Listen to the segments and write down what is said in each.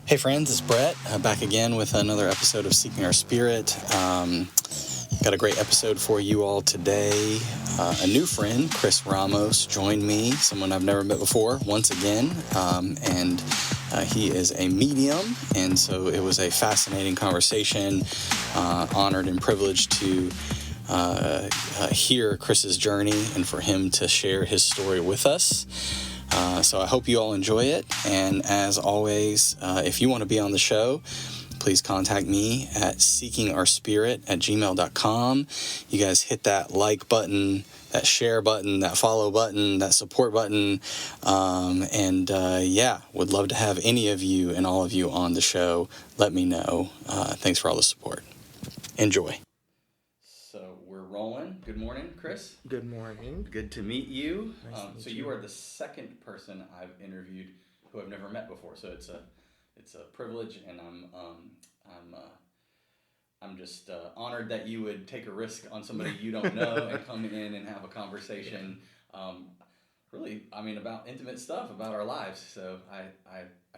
Hey friends, it's Brett, back again with another episode of Seeking Our Spirit. Got a great episode for you all today. A new friend, Chris Ramos, joined me, someone I've never met before, once again, and he is a medium, and so it was a fascinating conversation. Honored and privileged to hear Chris's journey and for him to share his story with us. So I hope you all enjoy it. And as always, if you want to be on the show, please contact me at seekingourspirit@gmail.com. You guys hit that like button, that share button, that follow button, that support button. Would love to have any of you and all of you on the show. Let me know. Thanks for all the support. Enjoy. So we're rolling. Good morning, Chris. Good morning. Good to meet you. Nice to meet so you are the second person I've interviewed who I've never met before. So it's a privilege, and I'm just honored that you would take a risk on somebody you don't know and come in and have a conversation. About intimate stuff about our lives. So I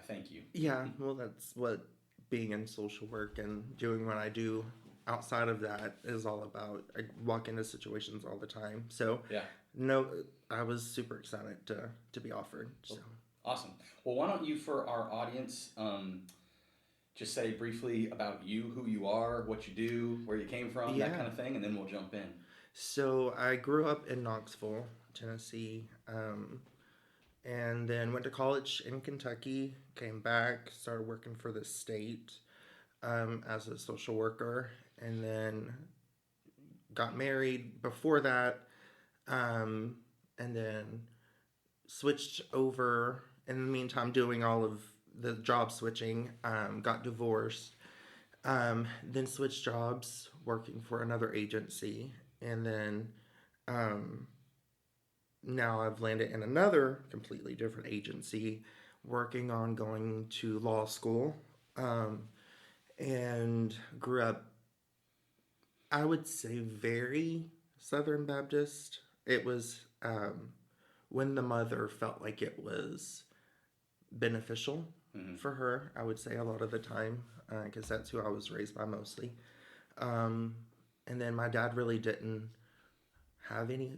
thank you. Yeah, well, that's what being in social work and doing what I do outside of that is all about. I walk into situations all the time. So, yeah. No, I was super excited to be offered. So. Awesome. Well, why don't you, for our audience, just say briefly about you, who you are, what you do, where you came from, that kind of thing, and then we'll jump in. So I grew up in Knoxville, Tennessee, and then went to college in Kentucky, came back, started working for the state as a social worker, and then got married before that, and then switched over in the meantime doing all of the job switching, got divorced, then switched jobs working for another agency, and then now I've landed in another completely different agency working on going to law school, and grew up, I would say, very Southern Baptist. It was when the mother felt like it was beneficial for her, I would say a lot of the time, because that's who I was raised by mostly. And then my dad really didn't have any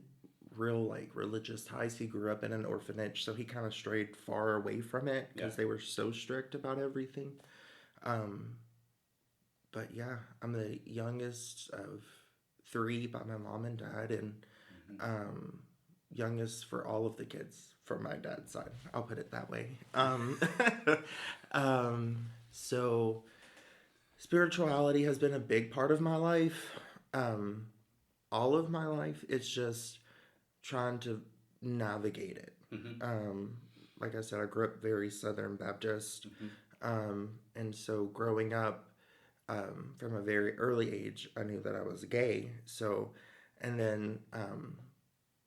real religious ties. He grew up in an orphanage, so he kind of strayed far away from it because they were so strict about everything. But yeah, I'm the youngest of three by my mom and dad, and youngest for all of the kids from my dad's side. I'll put it that way. So spirituality has been a big part of my life. All of my life. It's just trying to navigate it. Like I said, I grew up very Southern Baptist. And so growing up, from a very early age, I knew that I was gay. So, and then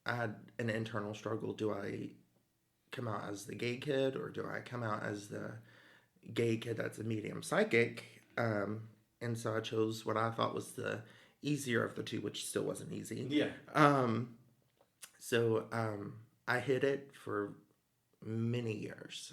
I had an internal struggle. Do I come out as the gay kid, or do I come out as the gay kid that's a medium psychic? And so I chose what I thought was the easier of the two, which still wasn't easy. Yeah. So I hid it for many years.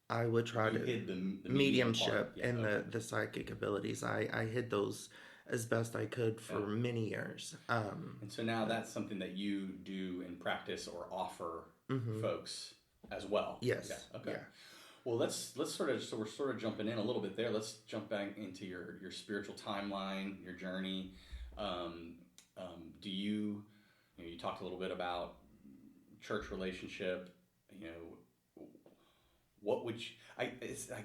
I would try to hid the mediumship and the psychic abilities. I hid those as best I could for many years. And so now that's something that you do in practice or offer folks as well. Yes. Yeah. Okay. Yeah. Well, let's we're sort of jumping in a little bit there. Let's jump back into your spiritual timeline, your journey. Do you talked a little bit about church relationship. What would you, I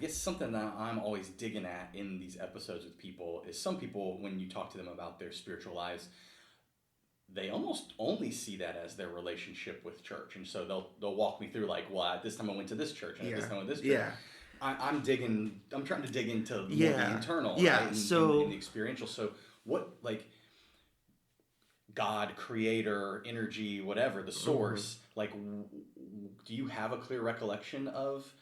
guess something that I'm always digging at in these episodes with people is some people, when you talk to them about their spiritual lives, they almost only see that as their relationship with church. And so they'll walk me through at this time I went to this church, and at this time I went to this church. Yeah. I'm trying to dig into more the internal, right? And the experiential. So what, God, creator, energy, whatever, the source, do you have a clear recollection of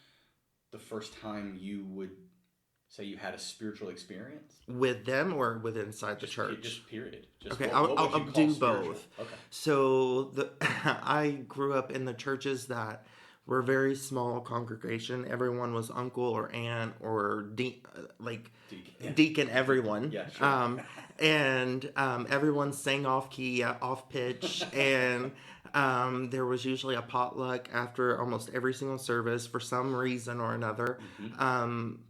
the first time you would say you had a spiritual experience? With them or with inside the church? Just period. Okay, I'll do both. Okay. So I grew up in the churches that We're a very small congregation. Everyone was uncle or aunt or deacon, everyone. Yeah, sure. And everyone sang off key, off pitch, and there was usually a potluck after almost every single service for some reason or another.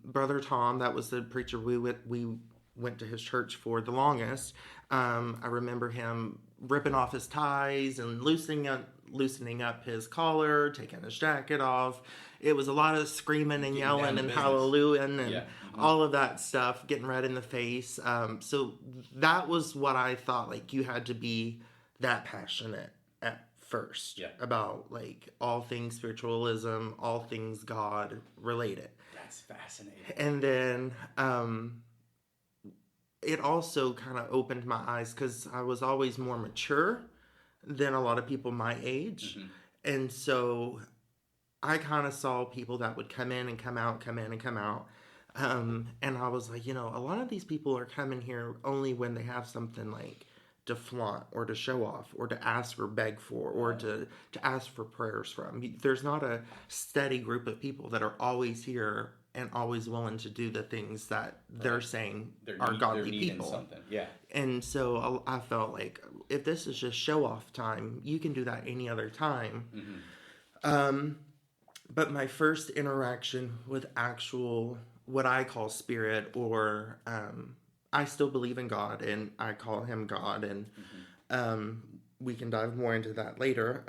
Brother Tom, that was the preacher we went to his church for the longest. I remember him ripping off his ties and loosening up his collar, taking his jacket off. It was a lot of screaming and yelling and hallelujah and all of that stuff, getting red in the face. So that was what I thought, like, you had to be that passionate at first about, like, all things spiritualism, all things God related. That's fascinating. And then it also kind of opened my eyes because I was always more mature than a lot of people my age. And so I kind of saw people that would come in and come out, come in and come out. And I was like, a lot of these people are coming here only when they have something like to flaunt or to show off or to ask or beg for or to ask for prayers from. There's not a steady group of people that are always here and always willing to do the things that they're saying are godly people. Something. Yeah. And so I felt like if this is just show off time, you can do that any other time. But my first interaction with actual, what I call spirit, or I still believe in God and I call him God, and we can dive more into that later,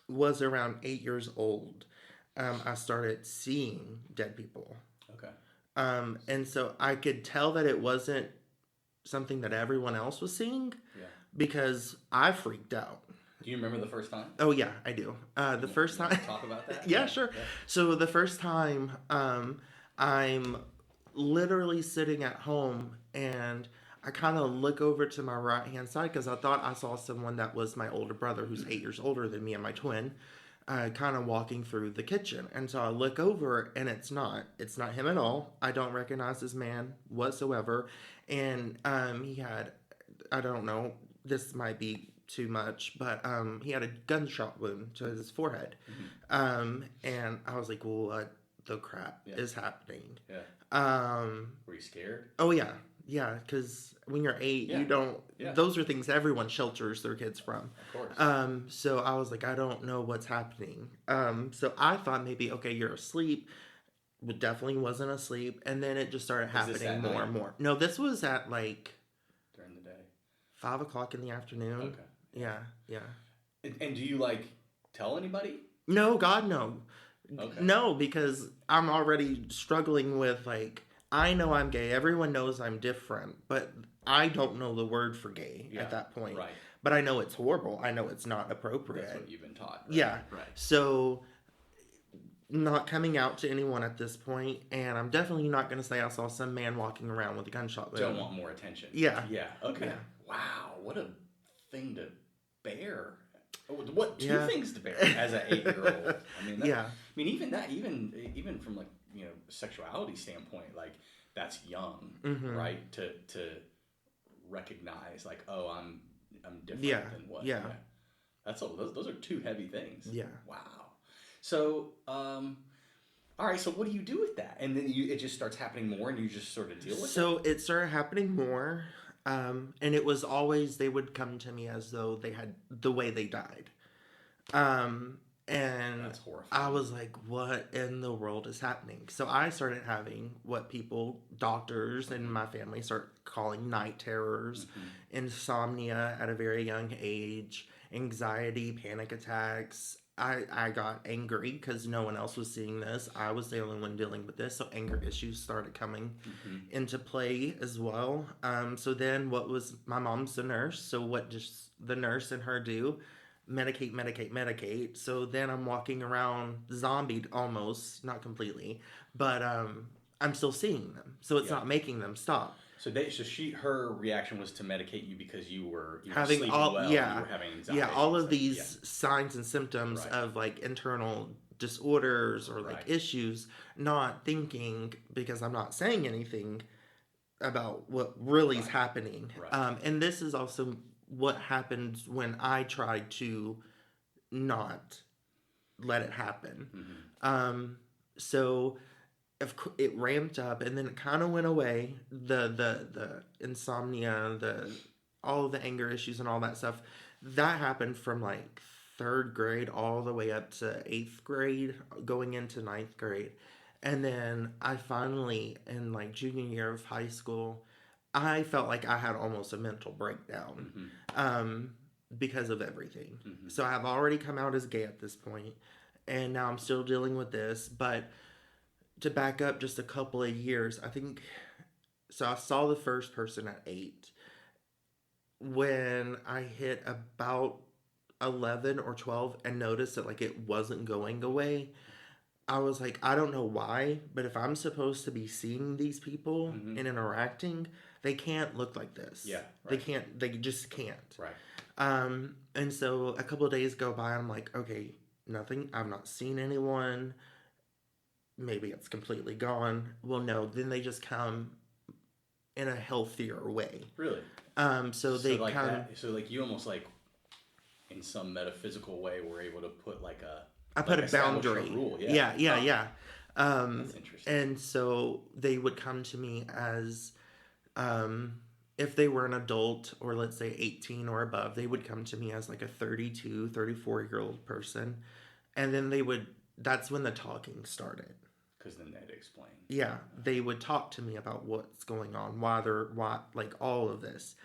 was around 8 years old. I started seeing dead people. Okay. And so I could tell that it wasn't something that everyone else was seeing because I freaked out. Do you remember the first time? Oh, yeah, I do. The first time... Talk about that? Yeah, sure. Yeah. So the first time, I'm literally sitting at home and I kind of look over to my right-hand side because I thought I saw someone that was my older brother who's 8 years older than me and my twin. Kind of walking through the kitchen. And so I look over and it's not him at all. I don't recognize this man whatsoever. And he had, I don't know, this might be too much, but he had a gunshot wound to his forehead. And I was like, well, what the crap is happening? Were you scared? Oh, yeah. Yeah, because when you're 8, you don't... Those are things everyone shelters their kids from. Of course. So I was like, I don't know what's happening. So I thought maybe, okay, you're asleep. But definitely wasn't asleep. And then it just started happening more and more. No, this was at like... During the day? 5 o'clock in the afternoon. Okay. Yeah. And do you, like, tell anybody? No, God, no. Okay. No, because I'm already struggling with, like... I know I'm gay. Everyone knows I'm different, but I don't know the word for gay at that point. Right. But I know it's horrible. I know it's not appropriate. That's what you've been taught. Right? Yeah. Right. So, not coming out to anyone at this point, and I'm definitely not going to say I saw some man walking around with a gunshot wound. Don't want more attention. Yeah. Yeah. Okay. Yeah. Wow. What a thing to bear. What two things to bear as an 8-year-old? I mean, even from like, sexuality standpoint, like that's young, right? To recognize like, oh, I'm different than what. Yeah. Those are two heavy things. Yeah. Wow. So, all right. So what do you do with that? And then it just starts happening more, and you just sort of deal with it. So it started happening more. And it was always, they would come to me as though they had the way they died. And that's horrifying. I was like, what in the world is happening? So I started having what doctors in my family start calling night terrors, insomnia at a very young age, anxiety, panic attacks. I got angry because no one else was seeing this. I was the only one dealing with this. So anger issues started coming into play as well. So then my mom's a nurse. So what does the nurse and her do? Medicate. So then I'm walking around zombied almost, not completely, but I'm still seeing them. So it's not making them stop. So her reaction was to medicate you because you were having sleeping well, you were having anxiety. Yeah, all of these signs and symptoms of like internal disorders or like issues, not thinking because I'm not saying anything about what really is happening. Right. And this is also what happened when I tried to not let it happen. Mm-hmm. So it ramped up and then it kind of went away. The insomnia, all of the anger issues and all that stuff, that happened from like third grade all the way up to eighth grade, going into ninth grade. And then I finally, in like junior year of high school, I felt like I had almost a mental breakdown, because of everything. Mm-hmm. So I've already come out as gay at this point, and now I'm still dealing with this. But to back up just a couple of years, I think, so I saw the first person at 8. When I hit about 11 or 12 and noticed that like it wasn't going away, I was like, I don't know why, but if I'm supposed to be seeing these people and interacting, they can't look like this. Yeah, right. They just can't. Right. And so a couple of days go by, I'm like, okay, nothing, I've not seen anyone. Maybe it's completely gone. Well, no, then they just come in a healthier way. Really? So they like come. So like you almost like, in some metaphysical way, were able to put like a. I put a boundary. Rule. Yeah. That's interesting. And so they would come to me as, if they were an adult or let's say 18 or above, they would come to me as like a 32, 34-year-old person. And then that's when the talking started. Because then they'd explain. Yeah, they would talk to me about what's going on, why, like all of this.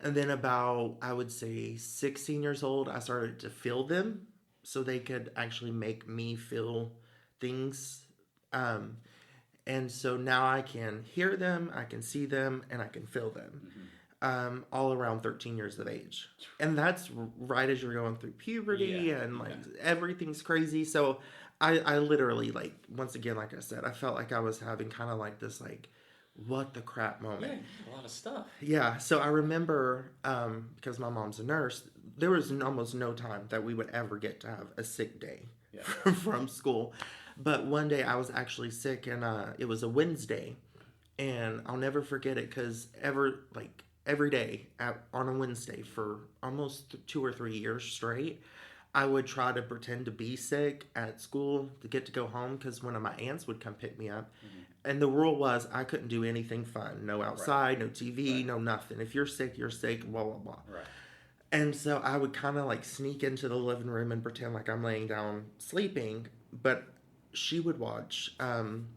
And then about, I would say 16 years old, I started to feel them so they could actually make me feel things. And so now I can hear them, I can see them, and I can feel them. All around 13 years of age. And that's right as you're going through puberty and like everything's crazy. So I literally, like, once again, like I said, I felt like I was having kind of like this, like, what the crap moment. Yeah, a lot of stuff. Yeah, so I remember, because my mom's a nurse, there was almost no time that we would ever get to have a sick day from school. But one day I was actually sick, and it was a Wednesday, and I'll never forget it because every day on a Wednesday for almost 2 or 3 years straight, I would try to pretend to be sick at school to get to go home because one of my aunts would come pick me up. And the rule was I couldn't do anything fun. No outside, no TV, no nothing. If you're sick, blah, blah, blah. Right. And so I would kind of like sneak into the living room and pretend like I'm laying down sleeping. But she would watch, on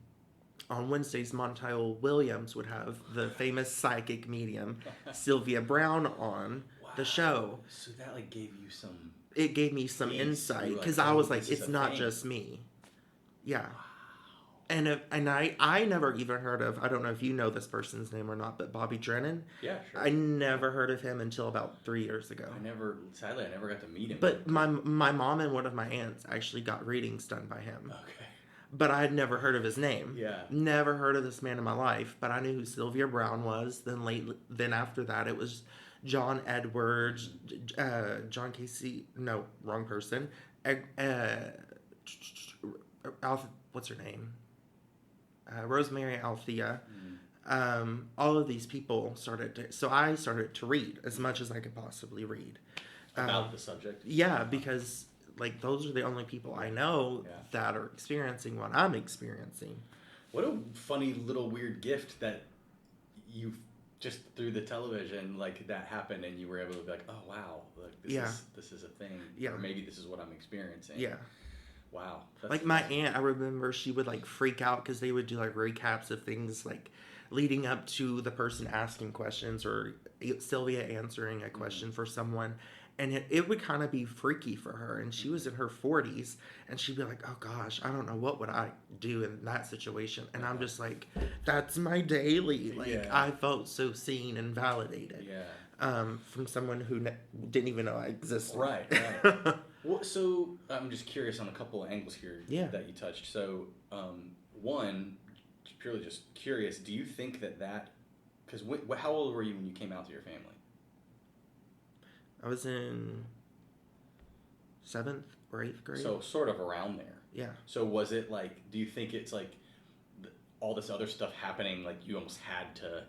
Wednesdays, Montel Williams would have the famous psychic medium, Sylvia Brown, on the show. So that like gave you some... It gave me some insight because I was like, it's not just me. Yeah. Wow. And I never even heard of, I don't know if you know this person's name or not, but Bobby Drennan. Yeah, sure. I never heard of him until about 3 years ago. Sadly, I never got to meet him. But my mom and one of my aunts actually got readings done by him. Okay. But I had never heard of his name. Yeah. Never heard of this man in my life, but I knew who Sylvia Brown was. Then after that, it was John Edwards, John Casey. No, wrong person. What's her name? Rosemary Althea. All of these people so I started to read as much as I could possibly read. About the subject? Yeah, because like those are the only people I know that are experiencing what I'm experiencing. What a funny little weird gift that you just through the television, like that happened and you were able to be like, oh wow, look, this is a thing. Yeah. Or maybe this is what I'm experiencing. Yeah. Wow. Like my aunt, I remember she would like freak out because they would do like recaps of things like leading up to the person asking questions or Sylvia answering a question for someone. And it would kind of be freaky for her. And she was in her 40s. And she'd be like, oh, gosh, I don't know. What would I do in that situation? And I'm just like, that's my daily. Like, I felt so seen and validated. From someone who didn't even know I existed. Right. Well, so I'm just curious on a couple of angles here that you touched. So, one, purely just curious, do you think that because how old were you when you came out to your family? I was in 7th or 8th grade. So sort of around there. Yeah. So was it like, do you think it's like all this other stuff happening, like you almost had to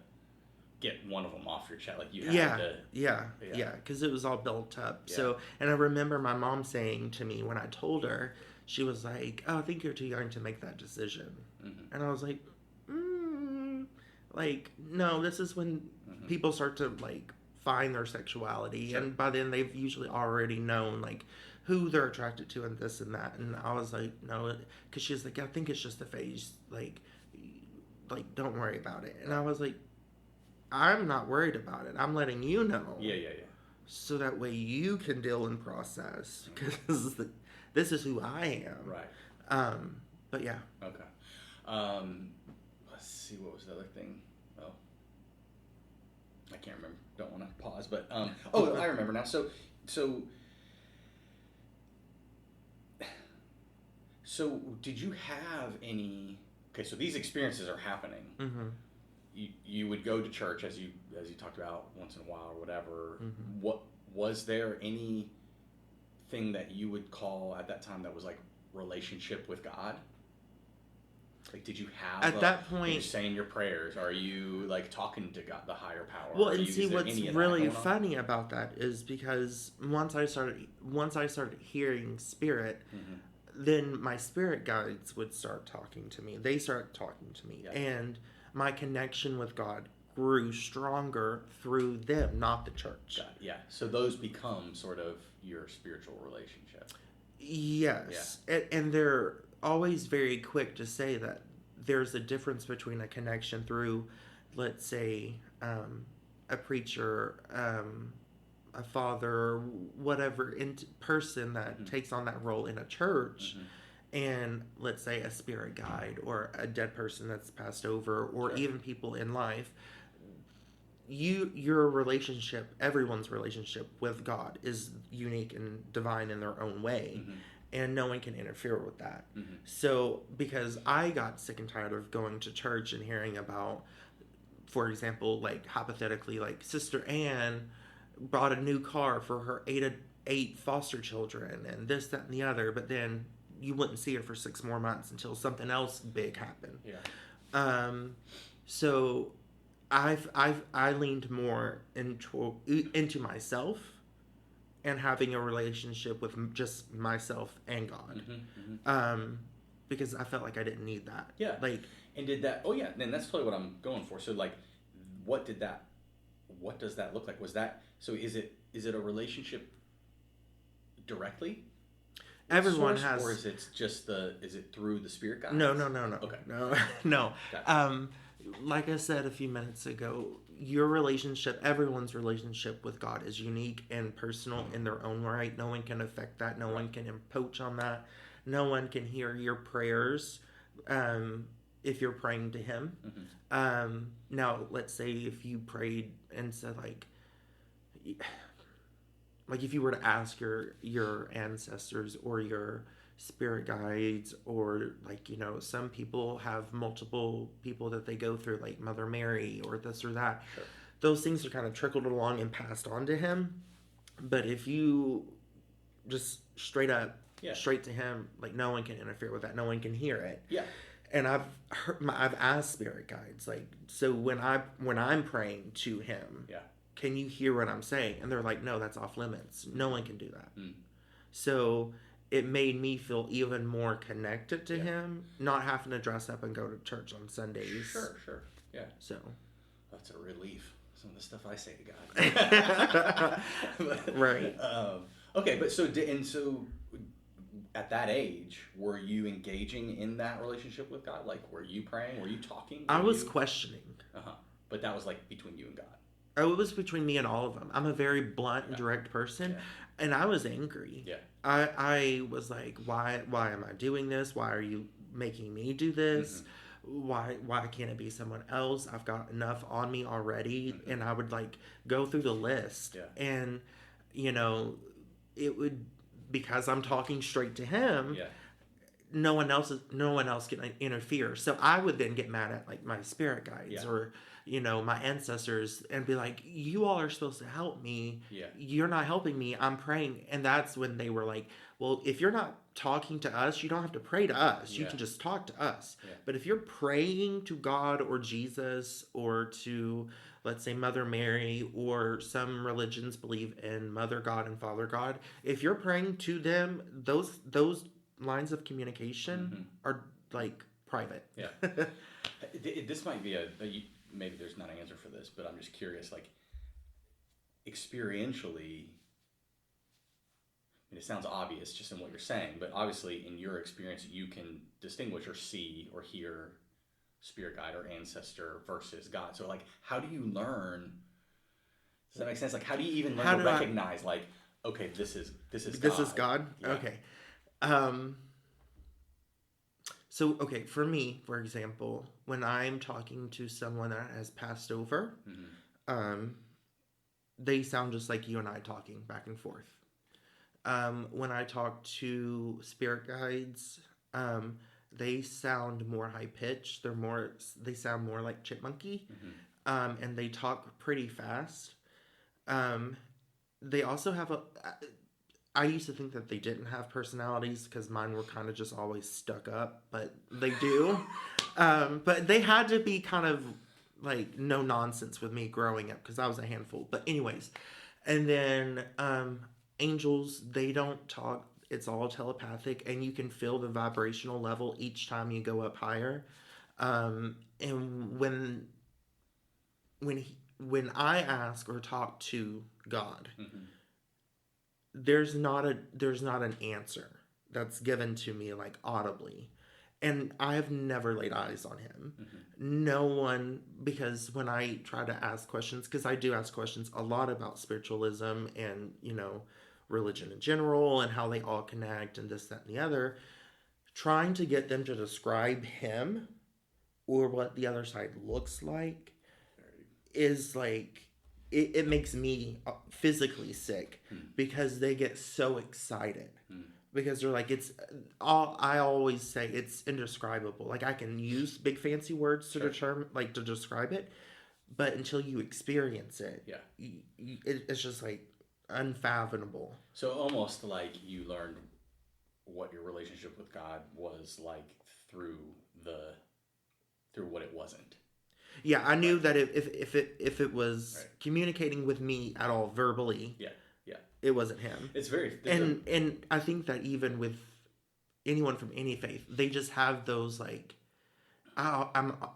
get one of them off your chest? Like you had to. Yeah. Because it was all built up. Yeah. So, and I remember my mom saying to me when I told her, she was like, "Oh, I think you're too young to make that decision." Mm-hmm. And I was like, like, no, this is when people start to like find their sexuality, Sure. and by then they've usually already known like who they're attracted to and this and that. And I was like, no, because she's like, I think it's just a phase, like don't worry about it. And I was like, I'm not worried about it. I'm letting you know. Yeah. So that way you can deal and process, because this is who I am. Right. But yeah. Okay. Let's see, what was the other thing? Oh, I can't remember. Don't want to pause, but I remember now. So did you have any? Okay, so these experiences are happening. Mm-hmm. You would go to church as you talked about once in a while or whatever. Mm-hmm. What was there anything that you would call at that time that was like relationship with God? Like, did you have at that point? Are you saying your prayers? Are you like talking to God, the higher power? Well, and see, what's really funny about that is because once I started hearing spirit, then my spirit guides would start talking to me. They start talking to me, and my connection with God grew stronger through them, not the church. Yeah. So those become sort of your spiritual relationship. Yes. Yeah. And they're always very quick to say that there's a difference between a connection through, let's say, a preacher, a father, whatever person that takes on that role in a church, and let's say a spirit guide or a dead person that's passed over, or even people in life. Your relationship, everyone's relationship with God is unique and divine in their own way. And no one can interfere with that. So, because I got sick and tired of going to church and hearing about, for example, like hypothetically, like Sister Anne bought a new car for her eight foster children and this, that, and the other, but then you wouldn't see her for 6 more months until something else big happened. So I leaned more into myself and having a relationship with just myself and God, because I felt like I didn't need that. Yeah. Like, and did that? Oh yeah. And that's totally what I'm going for. So like, what does that look like? Was that so? Is it a relationship directly? Everyone source, has, or is it just is it through the spirit guides? No. Okay. No. Gotcha. Like I said a few minutes ago, your relationship, everyone's relationship with God is unique and personal in their own right. No one can affect that. No one can poach on that. No one can hear your prayers if you're praying to Him. Now, let's say if you prayed and said like if you were to ask your ancestors or your spirit guides, or some people have multiple people that they go through, like Mother Mary or this or that. Sure. Those things are kind of trickled along and passed on to Him. But if you just straight to Him, like, no one can interfere with that. No one can hear it. Yeah. And I've asked spirit guides, like, so when I'm praying to Him, can you hear what I'm saying? And they're like, no, that's off limits. No one can do that. So it made me feel even more connected to Him, not having to dress up and go to church on Sundays. Sure. Yeah. So that's a relief. Some of the stuff I say to God. Right. Okay, but so at that age, were you engaging in that relationship with God? Like, were you praying? Were you talking? I was questioning. But that was like between you and God. Oh, it was between me and all of them. I'm a very blunt and direct person, and I was angry. Yeah. I was like, why am I doing this? Why are you making me do this? Why can't it be someone else? I've got enough on me already. And I would like go through the list, and it would, because I'm talking straight to Him. No one else can interfere. So I would then get mad at like my spirit guides or my ancestors and be like, you all are supposed to help me. You're not helping me. I'm praying. And that's when they were like, well, if you're not talking to us, you don't have to pray to us. You can just talk to us. But if you're praying to God or Jesus or to, let's say, Mother Mary, or some religions believe in Mother God and Father God, if you're praying to them, those lines of communication are like private. Yeah. This might be maybe there's not an answer for this, but I'm just curious, like, experientially, and it sounds obvious just in what you're saying, but obviously in your experience, you can distinguish or see or hear spirit guide or ancestor versus God. So, like, how do you learn? Does that make sense? Like, how do you even learn to recognize, like, okay, this is God? This is God? Yeah. Okay. So, okay, for me, for example, when I'm talking to someone that has passed over, they sound just like you and I talking back and forth. When I talk to spirit guides, they sound more high pitched. They sound more like chipmunky, and they talk pretty fast. They also have I used to think that they didn't have personalities because mine were kind of just always stuck up, but they do. But they had to be kind of like no nonsense with me growing up because I was a handful. But anyways, and then angels, they don't talk. It's all telepathic, and you can feel the vibrational level each time you go up higher. And when I ask or talk to God, there's not an answer that's given to me like audibly, and I have never laid eyes on him. No one, because when I try to ask questions, because I do ask questions a lot about spiritualism and religion in general and how they all connect and this, that, and the other, trying to get them to describe him or what the other side looks like is like, it makes me physically sick because they get so excited because they're like, I always say it's indescribable. Like, I can use big fancy words to to describe it, but until you experience it, it's just like unfathomable. So almost like you learned what your relationship with God was like through what it wasn't. Yeah, I knew that if it was communicating with me at all verbally, it wasn't him. It's very and I think that even with anyone from any faith, they just have those like, all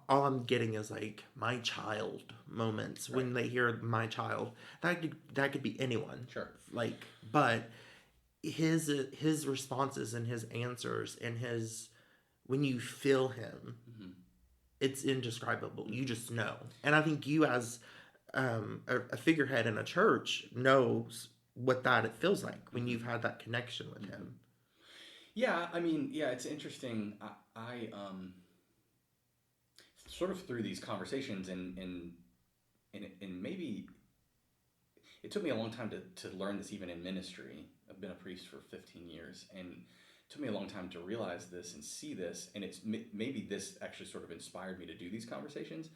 I'm getting is like my child moments when they hear my child. That could be anyone. Sure. Like, but his responses and his answers and when you feel him, it's indescribable. You just know. And I think you as a figurehead in a church knows what it feels like when you've had that connection with him. Yeah, I mean, it's interesting. I sort of through these conversations and maybe it took me a long time to learn this even in ministry. I've been a priest for 15 years, and it took me a long time to realize this and see this, and it's maybe this actually sort of inspired me to do these conversations.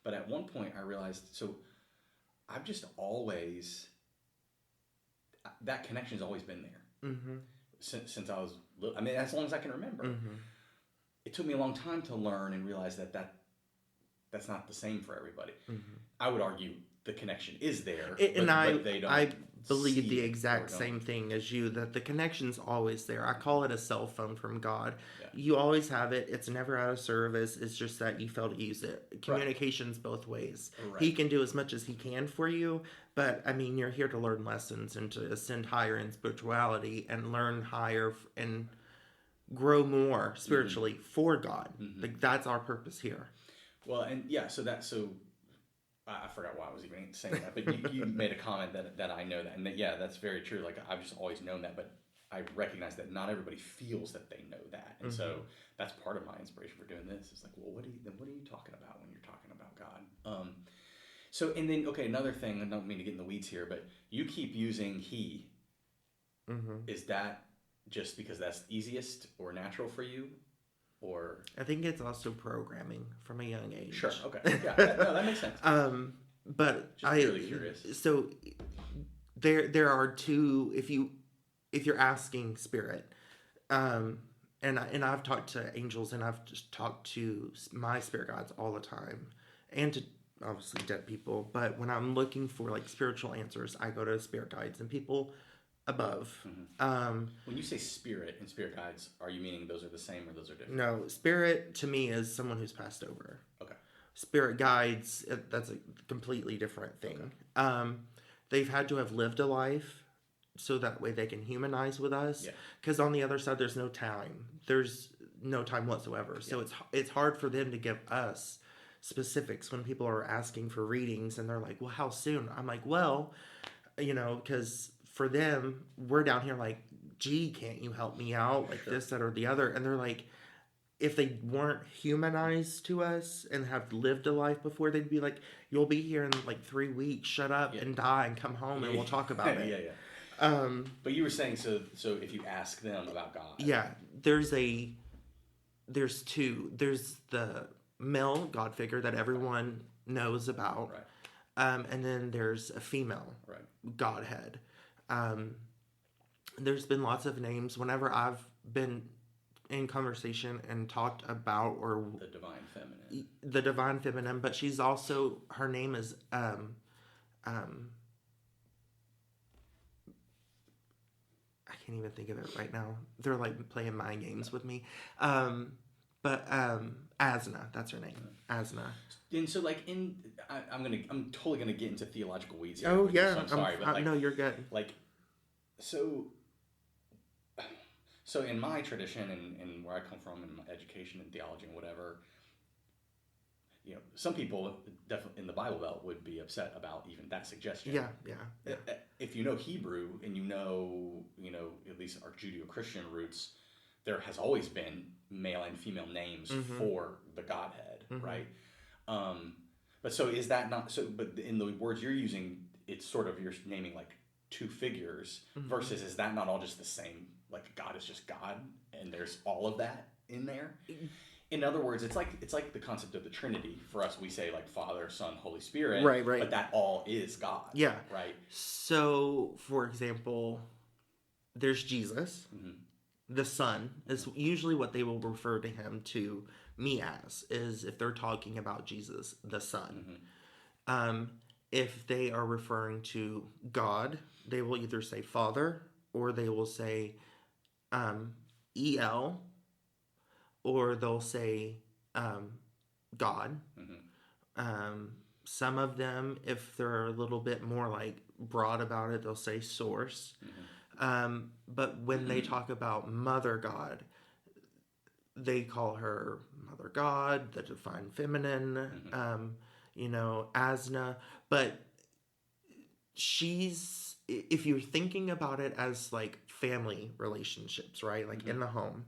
But at one point I realized, so I've just always, that connection's always been there. Since I was little. I mean, as long as I can remember. It took me a long time to learn and realize that's not the same for everybody. I would argue the connection is there, but they don't. I believe the exact same thing as you, that the connection's always there. I call it a cell phone from God. You always have it. It's never out of service. It's just that you fail to use it. Communication's both ways. He can do as much as he can for you, but I mean, you're here to learn lessons and to ascend higher in spirituality and learn higher and grow more spiritually for God. Like, that's our purpose here. Well, and so I forgot why I was even saying that, but you made a comment that I know that, and that's very true. Like, I've just always known that, but I recognize that not everybody feels that they know that, and so that's part of my inspiration for doing this. It's like, well, what are you talking about when you're talking about God? So, and then, okay, another thing, I don't mean to get in the weeds here, but you keep using he. Is that just because that's easiest or natural for you? Or I think it's also programming from a young age. Sure. Okay. Yeah. That makes sense. But just really curious. So there are two. If you're asking spirit, and I've talked to angels and I've just talked to my spirit guides all the time, and to obviously dead people. But when I'm looking for like spiritual answers, I go to spirit guides, and people above. When you say spirit and spirit guides, are you meaning those are the same or those are different? No, spirit to me is someone who's passed over. Okay. Spirit guides, that's a completely different thing. Okay. They've had to have lived a life so that way they can humanize with us. Because on the other side, there's no time. There's no time whatsoever. Yeah. So it's hard for them to give us specifics when people are asking for readings and they're like, well, how soon? I'm like, well, because for them, we're down here like, gee, can't you help me out? Like this, that, or the other. And they're like, if they weren't humanized to us and have lived a life before, they'd be like, you'll be here in like 3 weeks, shut up and die and come home and we'll talk about it. But you were saying, so if you ask them about God. Yeah, there's two. There's the male God figure that everyone knows about. Right. And then there's a female Godhead. There's been lots of names. Whenever I've been in conversation and talked about or the divine feminine, but she's also, her name is I can't even think of it right now. They're like playing mind games with me. But Asna, that's her name. Asna. And so like I'm totally gonna get into theological weeds here. Oh yeah. So I'm sorry, but like, no, you're good. Like so in my tradition and where I come from in my education and theology and whatever, some people definitely in the Bible Belt would be upset about even that suggestion. Yeah. If you know Hebrew and you know at least our Judeo-Christian roots, there has always been male and female names for the Godhead, right? But so is that not so? But in the words you're using, it's sort of you're naming like two figures versus is that not all just the same? Like God is just God, and there's all of that in there. In other words, it's like the concept of the Trinity. For us, we say like Father, Son, Holy Spirit. Right. But that all is God. Yeah. Right. So, for example, there's Jesus. The Son is usually what they will refer to him to me as, is if they're talking about Jesus, the Son. If they are referring to God, they will either say Father or they will say El, or they'll say God. Some of them, if they're a little bit more like broad about it, they'll say source. But when they talk about Mother God, they call her Mother God, the divine feminine, Asna. But she's, if you're thinking about it as like family relationships, right? Like in the home,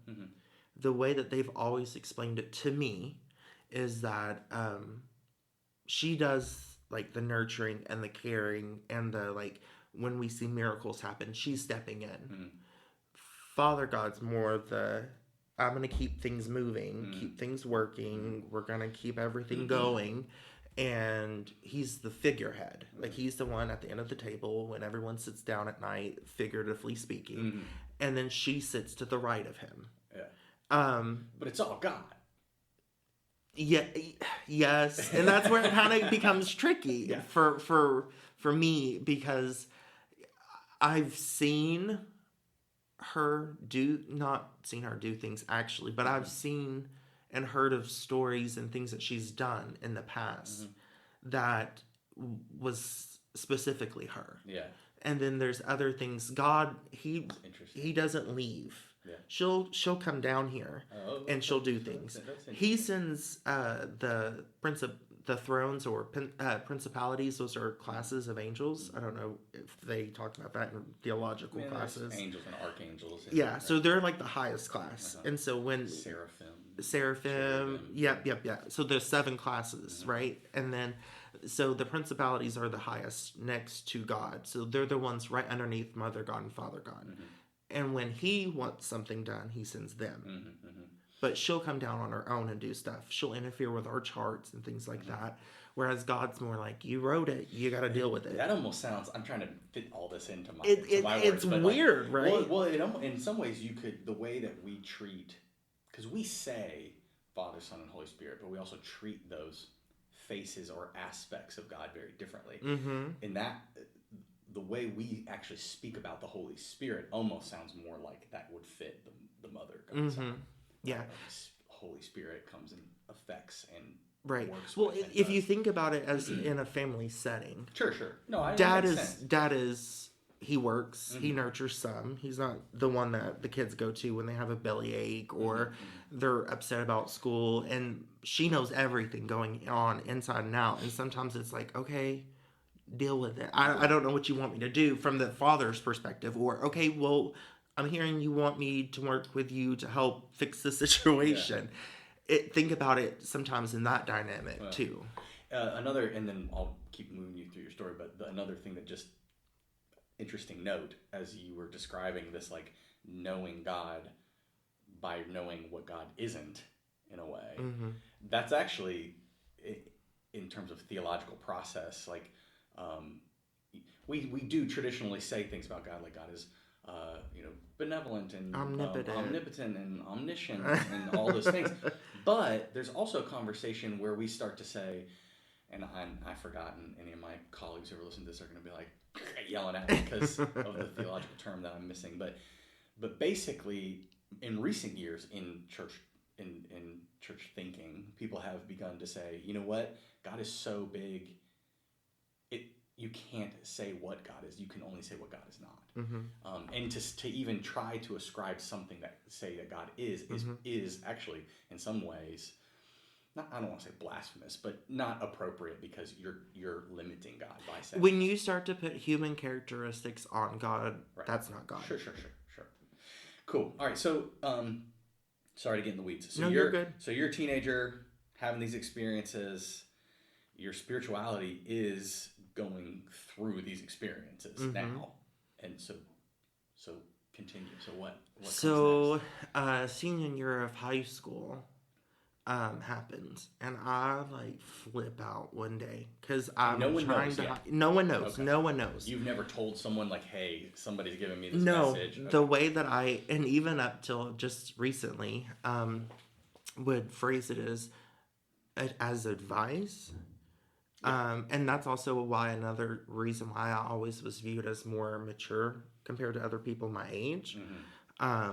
the way that they've always explained it to me is that she does like the nurturing and the caring and the like, when we see miracles happen, she's stepping in. Father God's more the, I'm going to keep things moving, keep things working, we're going to keep everything going. And he's the figurehead. Like he's the one at the end of the table when everyone sits down at night, figuratively speaking. And then she sits to the right of him. Yeah. But it's all God. Yeah, yes. And that's where it kind of becomes tricky for me, because I've seen her not seen her do things actually, but I've seen and heard of stories and things that she's done in the past that was specifically her. Yeah. And then there's other things. God, he doesn't leave. Yeah. She'll come down here and she'll do things. He sends the thrones or principalities. Those are classes of angels. I don't know if they talked about that in theological classes. Angels and archangels. Yeah, so they're like the highest class. And so when Seraphim. Yep. So there's 7 classes, right? And then, so the principalities are the highest next to God. So they're the ones right underneath Mother God and Father God. And when he wants something done, he sends them. But she'll come down on her own and do stuff. She'll interfere with our charts and things like that. Whereas God's more like, you wrote it, you got to deal with it. That almost sounds, I'm trying to fit all this into my it's words. Weird, right? Well, in some ways you could, the way that we treat, because we say Father, Son, and Holy Spirit, but we also treat those faces or aspects of God very differently. In that, the way we actually speak about the Holy Spirit almost sounds more like that would fit the mother God side. Yeah. Like Holy Spirit comes and affects and Right. works Well, with and if does. you think about it as in a family setting, Sure. No, dad makes is sense. dad is he works, he nurtures some. He's not the one that the kids go to when they have a bellyache or they're upset about school, and she knows everything going on inside and out. And sometimes it's like, okay, deal with it. I don't know what you want me to do from the father's perspective, or okay, well, I'm hearing you want me to work with you to help fix the situation. Think about it sometimes in that dynamic too. Another, and then I'll keep moving you through your story, but another thing that just interesting note as you were describing this, like knowing God by knowing what God isn't, in a way, that's actually, in terms of theological process, like we do traditionally say things about God, like God is benevolent and omnipotent and omniscient and all those things. But there's also a conversation where we start to say, and I've forgotten, any of my colleagues who ever listen to this are going to be like yelling at me because of the theological term that I'm missing. But basically, in recent years in church thinking, people have begun to say, you know what, God is so big, you can't say what God is. You can only say what God is not. And to even try to ascribe something that say that God is actually in some ways, I don't want to say blasphemous, but not appropriate, because you're limiting God by saying. When you start to put human characteristics on God, that's not God. Sure. Cool. All right. So, sorry to get in the weeds. So you're good. So you're a teenager having these experiences. Your spirituality is going through these experiences now, and so continue. So what so senior year of high school happens, and I like flip out one day because I'm trying to. No one knows. Okay. No one knows. You've never told someone like, "Hey, somebody's giving me this message." No, the way that and even up till just recently, would phrase it as advice. And that's also another reason why I always was viewed as more mature compared to other people my age. That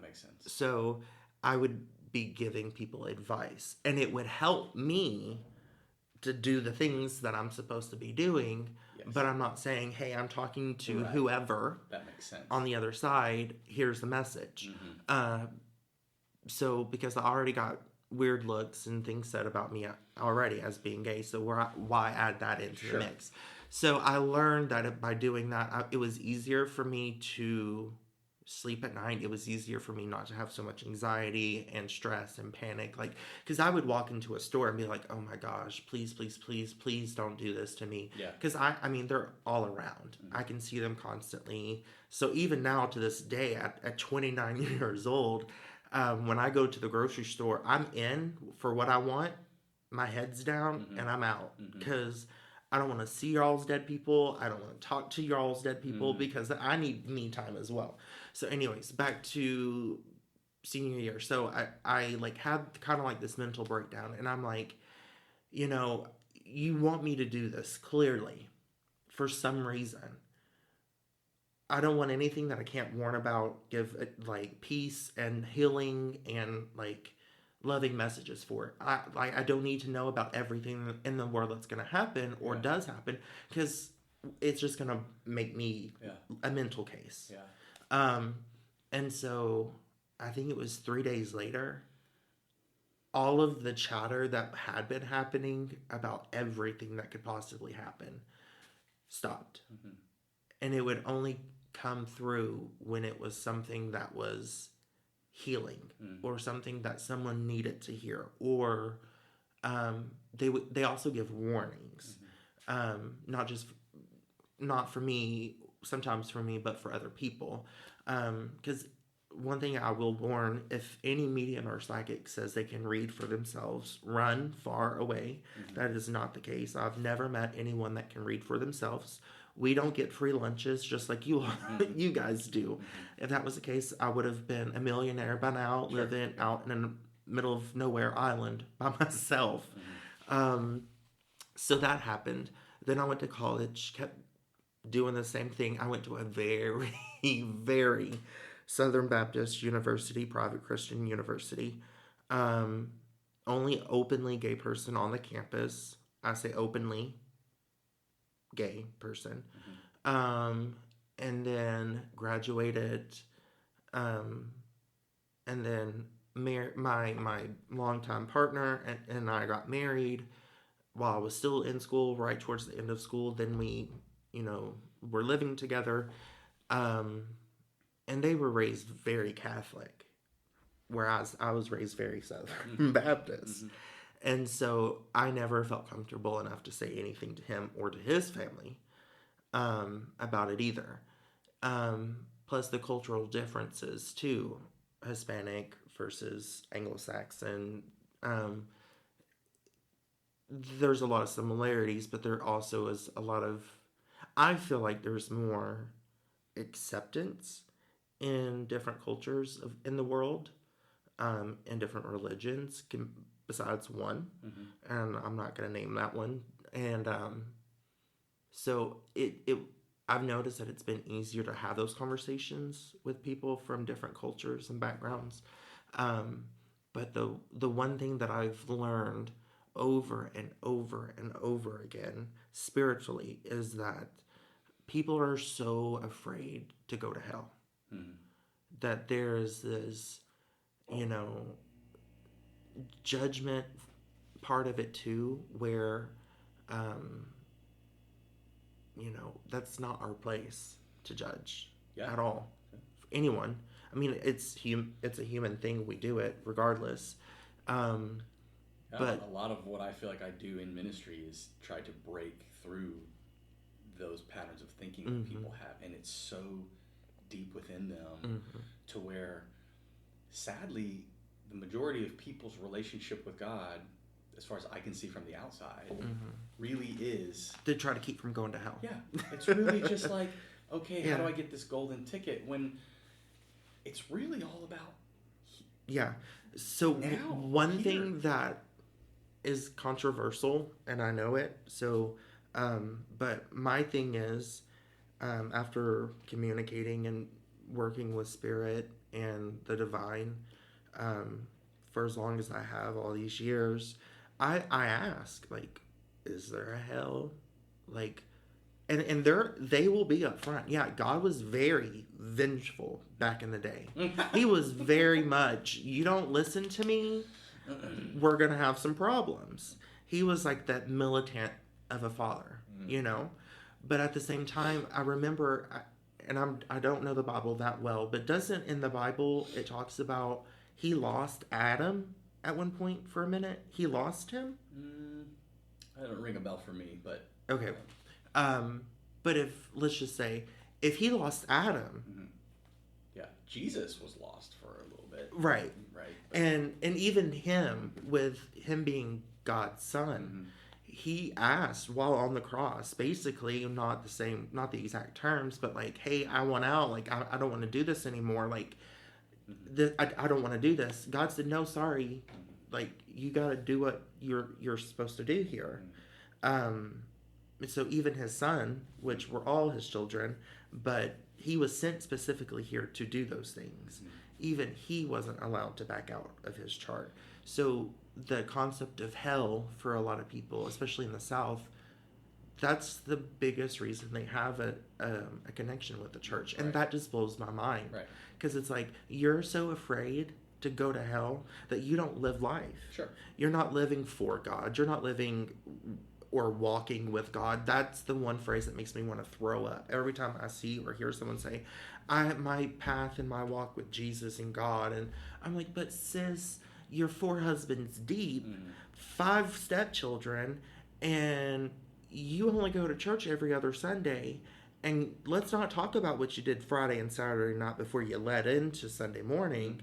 makes sense. So I would be giving people advice, and it would help me to do the things that I'm supposed to be doing. Yes. But I'm not saying, hey, I'm talking to whoever. That makes sense. On the other side, here's the message. So because I already got weird looks and things said about me already as being gay, so why add that into the mix? So I learned that by doing that, it was easier for me to sleep at night. It was easier for me not to have so much anxiety and stress and panic, like, because I would walk into a store and be like, oh my gosh, please don't do this to me. Because I mean, they're all around. I can see them constantly. So even now to this day at 29 years old, when I go to the grocery store, I'm in for what I want, my head's down, and I'm out. Because I don't want to see y'all's dead people. I don't want to talk to y'all's dead people because I need me time as well. So anyways, back to senior year. So I like had kind of like this mental breakdown, and I'm like, you want me to do this clearly for some reason. I don't want anything that I can't warn about, give it like peace and healing and like loving messages for. I don't need to know about everything in the world that's going to happen or does happen, because it's just going to make me a mental case. And so I think it was 3 days later, all of the chatter that had been happening about everything that could possibly happen stopped. And it would only come through when it was something that was healing or something that someone needed to hear, or they also give warnings, not for me, sometimes for me, but for other people, because one thing I will warn, if any medium or psychic says they can read for themselves, run far away. That is not the case. I've never met anyone that can read for themselves. We don't get free lunches just like you guys do. If that was the case, I would have been a millionaire by now, living out in the middle of nowhere island by myself. So that happened. Then I went to college, kept doing the same thing. I went to a very, very Southern Baptist University, private Christian university. Um, Only openly gay person on the campus. I say openly gay person. And then graduated, um, and then my longtime partner and I got married while I was still in school, right towards the end of school. Then we, were living together, um, and they were raised very Catholic, whereas I was raised very Southern Baptist. And so I never felt comfortable enough to say anything to him or to his family about it either. Plus the cultural differences too, Hispanic versus Anglo-Saxon. There's a lot of similarities, but there also is a lot of, I feel like there's more acceptance in different cultures in the world, in different religions, besides one, and I'm not going to name that one. And so I've noticed that it's been easier to have those conversations with people from different cultures and backgrounds. But the one thing that I've learned over and over and over again spiritually is that people are so afraid to go to hell. That there's this, judgment part of it too, where, that's not our place to judge at all. Anyone. I mean, it's a human thing. We do it regardless. But a lot of what I feel like I do in ministry is try to break through those patterns of thinking that people have, and it's so deep within them to where, sadly, the majority of people's relationship with God, as far as I can see from the outside, really is to try to keep from going to hell. Yeah, it's really just like, okay, how do I get this golden ticket, when it's really all about So one thing that is controversial, and I know it, so but my thing is, after communicating and working with spirit and the divine, for as long as I have, all these years, I ask, like, is there a hell? Like, and they will be up front. Yeah, God was very vengeful back in the day. He was very much, you don't listen to me, we're gonna have some problems. He was like that militant of a father, But at the same time, I remember, I don't know the Bible that well, but doesn't in the Bible it talks about he lost Adam at one point for a minute? He lost him? That doesn't ring a bell for me, but... Okay. But let's just say, if he lost Adam... Yeah, Jesus was lost for a little bit. Right. And even him, with him being God's son, he asked while on the cross, basically, not the exact terms, but like, hey, I want out. Like, I don't want to do this anymore. Like, I don't want to do this. God said, no, sorry. Like, you got to do what you're supposed to do here. So even his son, which were all his children, but he was sent specifically here to do those things. Even he wasn't allowed to back out of his chart. So the concept of hell for a lot of people, especially in the South, that's the biggest reason they have a connection with the church. And that just blows my mind. Because it's like, you're so afraid to go to hell that you don't live life. Sure. You're not living for God. You're not living or walking with God. That's the one phrase that makes me want to throw up. Every time I see or hear someone say, my path and my walk with Jesus and God. And I'm like, but sis, you're 4 husbands deep, 5 stepchildren, and you only go to church every other Sunday. And let's not talk about what you did Friday and Saturday night before you led into Sunday morning.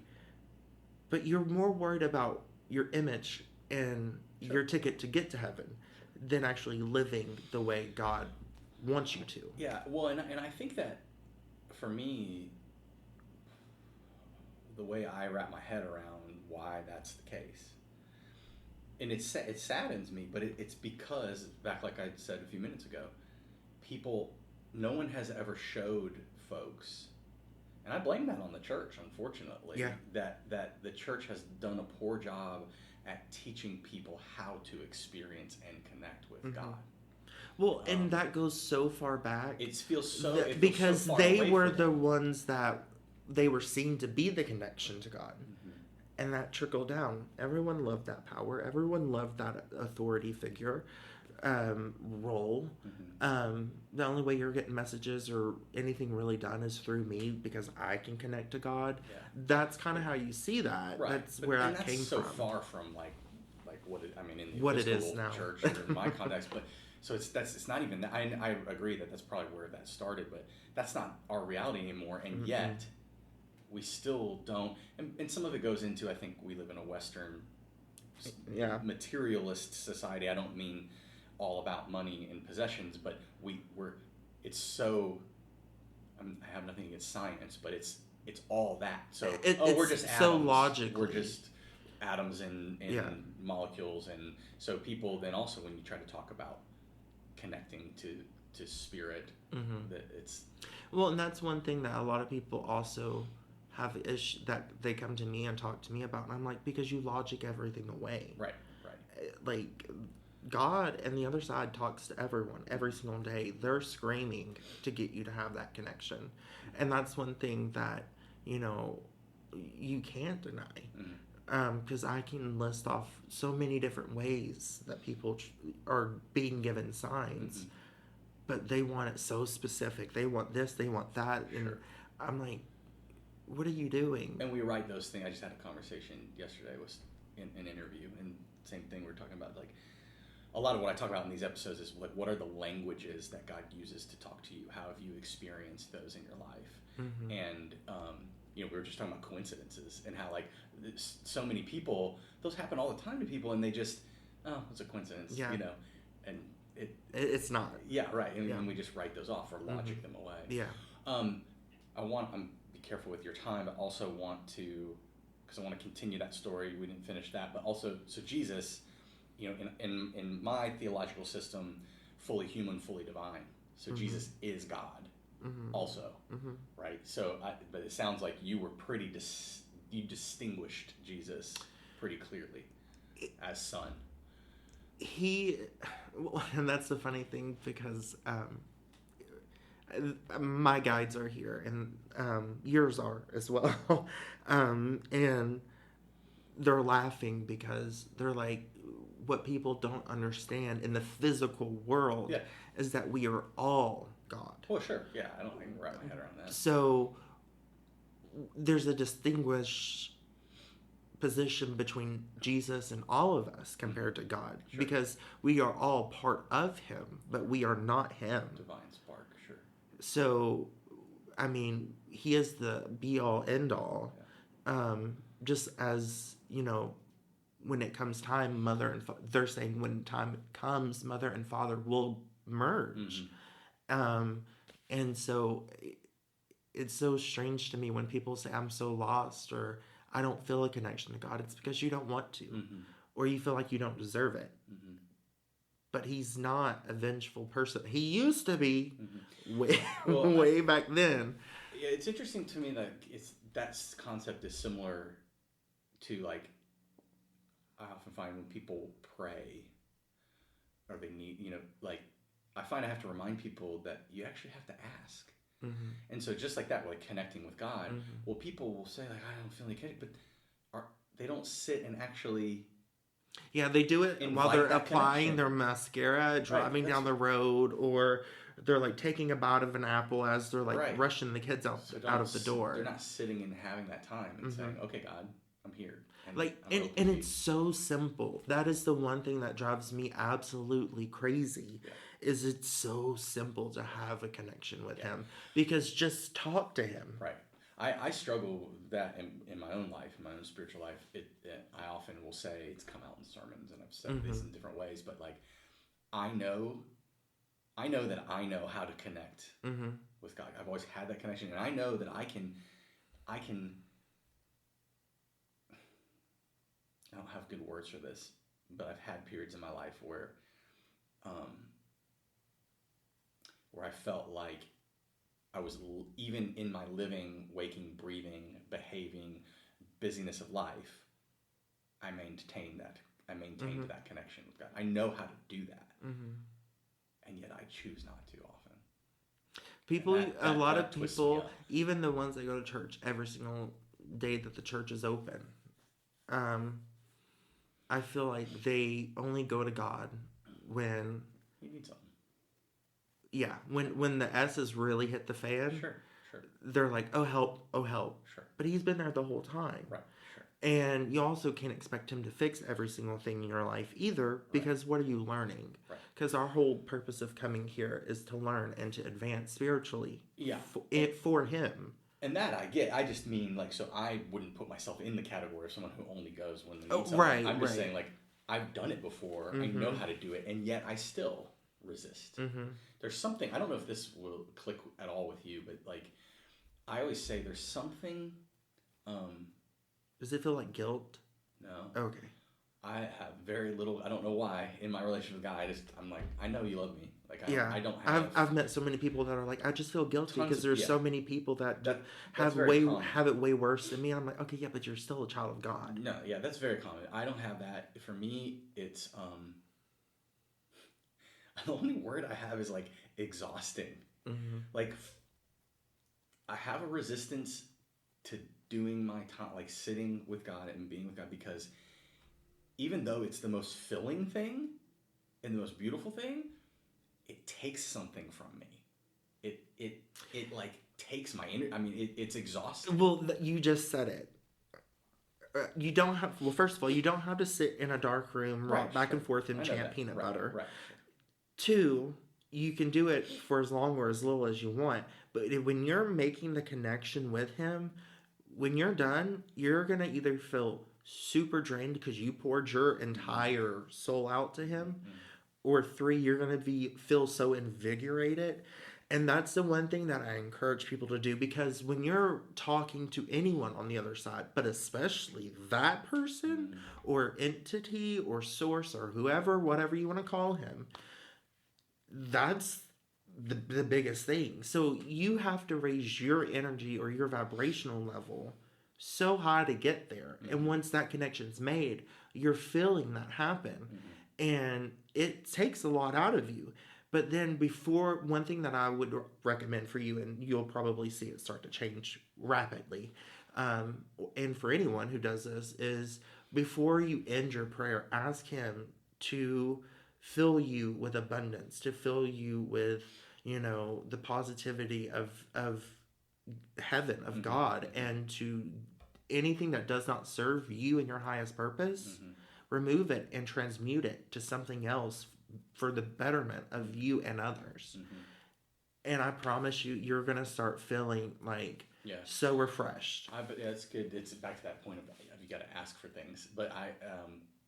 But you're more worried about your image and your ticket to get to heaven than actually living the way God wants you to. Yeah, well, and I think that, for me, the way I wrap my head around why that's the case, and it saddens me, but it's because, back like I said a few minutes ago, people no one has ever showed folks, and I blame that on the church, unfortunately, that the church has done a poor job at teaching people how to experience and connect with God. Well, and that goes so far back. It feels so because so far they away were for the them. ones that they were seen to be the connection to God. And that trickled down. Everyone loved that power. Everyone loved that authority figure role. The only way you're getting messages or anything really done is through me because I can connect to God. Yeah. That's kind of how you see that. Right. That's where that came so from. So far from like what it, I mean in the what it is Episcopal now. church or in my context, but so it's not even that. I agree that that's probably where that started, but that's not our reality anymore, and yet we still don't, and some of it goes into, I think we live in a Western materialist society. I don't mean all about money and possessions, but it's so, I have nothing against science, but it's all that. So we're just atoms. So logically. We're just atoms and molecules, and so people then also, when you try to talk about connecting to spirit, that it's... Well, and that's one thing that a lot of people also have that they come to me and talk to me about, and I'm like, because you logic everything away. Right. Like, God and the other side talks to everyone every single day. They're screaming to get you to have that connection. And that's one thing that, you can't deny. Because I can list off so many different ways that people are being given signs, but they want it so specific. They want this, they want that. And I'm like, what are you doing? And we write those things. I just had a conversation yesterday with an interview, and same thing we're talking about. Like, a lot of what I talk about in these episodes is like, what are the languages that God uses to talk to you? How have you experienced those in your life? And we were just talking about coincidences and how, like, so many people, those happen all the time to people, and they just, it's a coincidence, and it's not. Yeah, right. And we just write those off or logic them away. Yeah. I'm be careful with your time, but also want to, because I want to continue that story. We didn't finish that, but also, so Jesus, in my theological system, fully human, fully divine. So Jesus is God, also, right? So, but it sounds like you were you distinguished Jesus pretty clearly as Son. And that's the funny thing, because my guides are here, and yours are as well. And they're laughing because they're like, what people don't understand in the physical world is that we are all God. Well, sure. Yeah, I don't even wrap my head around that. So there's a distinguished position between Jesus and all of us compared to God, because we are all part of him, but we are not him. Divine spark, sure. So, I mean, he is the be-all, end-all. Just as, when it comes time, they're saying when time comes, mother and father will merge. And so it's so strange to me when people say, I'm so lost, or I don't feel a connection to God. It's because you don't want to, or you feel like you don't deserve it. But he's not a vengeful person. He used to be way back then. Yeah, it's interesting to me that that concept is similar to, like, I often find when people pray or they need, like, I find I have to remind people that you actually have to ask. And so just like that, like connecting with God, well, people will say, like, I don't feel any connection, but they don't sit and actually... Yeah, they do it while they're applying their mascara, driving down the road, or they're like taking a bite of an apple as they're like rushing the kids out of the door. They're not sitting and having that time and saying, okay, God, I'm here. And it's so simple. That is the one thing that drives me absolutely crazy. Is it's so simple to have a connection with him, because just talk to him. Right. I struggle with that in my own life, in my own spiritual life. I often will say, it's come out in sermons, and I've said this in different ways, but like, I know that I know how to connect with God. I've always had that connection, and I know that I can. I don't have good words for this, but I've had periods in my life where where I felt like I was, even in my living, waking, breathing, behaving, busyness of life, I maintained that. I maintained that connection with God. I know how to do that. And yet I choose not to often. People, a lot of people, even the ones that go to church every single day that the church is open, I feel like they only go to God when you need something. Yeah, when the S's really hit the fan, Sure. They're like, oh help, oh help. Sure. But he's been there the whole time. Right. Sure. And you also can't expect him to fix every single thing in your life either, because what are you learning? Right. Because our whole purpose of coming here is to learn and to advance spiritually. Yeah. For him. And that I get. I just mean, like, so I wouldn't put myself in the category of someone who only goes when they need something. Right. I'm just saying, like, I've done it before. I know how to do it, and yet I still resist. There's something, I don't know if this will click at all with you, but, like, I always say there's something. Does it feel like guilt? No. Okay. I have very little, I don't know why, in my relationship with God, I'm like, I know you love me. Like, I don't have... I've met so many people that are like, I just feel guilty because there's so many people that have it way worse than me. And I'm like, okay, yeah, but you're still a child of God. No, yeah, that's very common. I don't have that. For me, it's, the only word I have is, like, exhausting. Like, I have a resistance to doing my time, like, sitting with God and being with God, because even though it's the most filling thing and the most beautiful thing, it takes something from me. It like takes my energy. I mean, it's exhausting. Well, you just said it. You don't have. Well, first of all, you don't have to sit in a dark room, rock back and forth, and chant peanut butter. Right. Two, you can do it for as long or as little as you want. But when you're making the connection with him, when you're done, you're gonna either feel super drained because you poured your entire soul out to him, or three, you're gonna feel so invigorated. And that's the one thing that I encourage people to do, because when you're talking to anyone on the other side, but especially that person or entity or source or whoever, whatever you want to call him, that's the biggest thing. So you have to raise your energy or your vibrational level so high to get there. And once that connection's made, you're feeling that happen. And it takes a lot out of you. But then one thing that I would recommend for you, and you'll probably see it start to change rapidly, and for anyone who does this, is before you end your prayer, ask him to fill you with abundance, to fill you with, the positivity of heaven, of God, and to anything that does not serve you and your highest purpose, remove it and transmute it to something else for the betterment of you and others. And I promise you, you're going to start feeling like so refreshed. But it's good. It's back to that point of you got to ask for things. But I,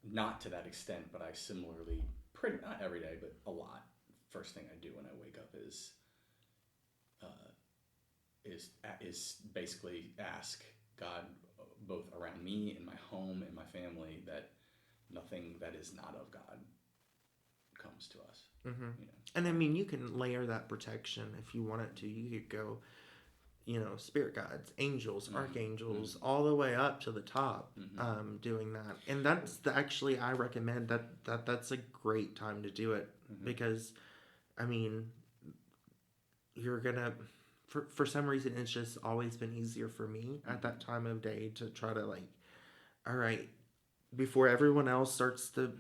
not to that extent, but I similarly, not every day, but a lot. First thing I do when I wake up is basically ask God, both around me and my home and my family, that nothing that is not of God comes to us. And I mean, you can layer that protection if you wanted to. You could go, spirit guides, angels, archangels, all the way up to the top, doing that. And that's actually, I recommend that's a great time to do it, because, I mean, you're gonna, for some reason, it's just always been easier for me at that time of day to try to, like, all right, before everyone else starts to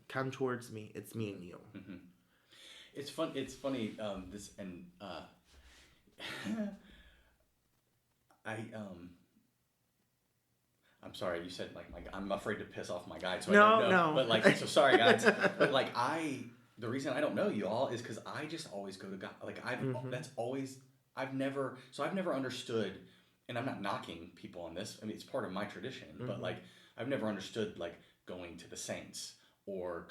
come towards me, it's me and you. It's fun. It's funny. This and I'm sorry. You said, like, I'm afraid to piss off my guide, so I don't know. But, like, so sorry, guys. But, like, the reason I don't know you all is because I just always go to God. Like, I've never understood, and I'm not knocking people on this. I mean, it's part of my tradition, but, like, I've never understood, like, going to the saints or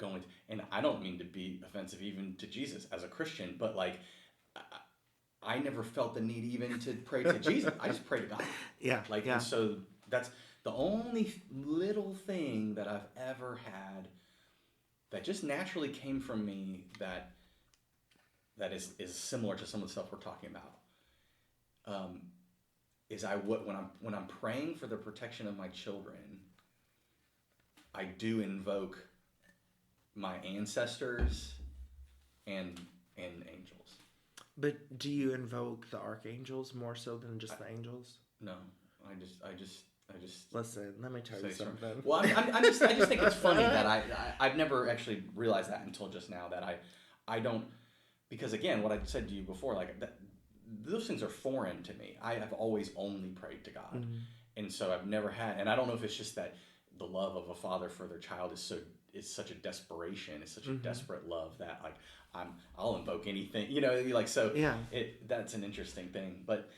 and I don't mean to be offensive even to Jesus as a Christian, but, like, I never felt the need even to pray to Jesus. I just pray to God. And so that's the only little thing that I've ever had that just naturally came from me, that that is similar to some of the stuff we're talking about. Is when I'm praying for the protection of my children, I do invoke my ancestors and angels. But do you invoke the archangels more so than just the angels? No, I just. Listen, let me tell you something. Well, I just think it's funny that I've never actually realized that until just now, that I don't, because again, what I said to you before, like that, those things are foreign to me. I have always only prayed to God, and so I've never had, and I don't know if it's just that the love of a father for their child is such a desperation, it's such a desperate love that like I'll invoke anything, like so. Yeah. That's an interesting thing, but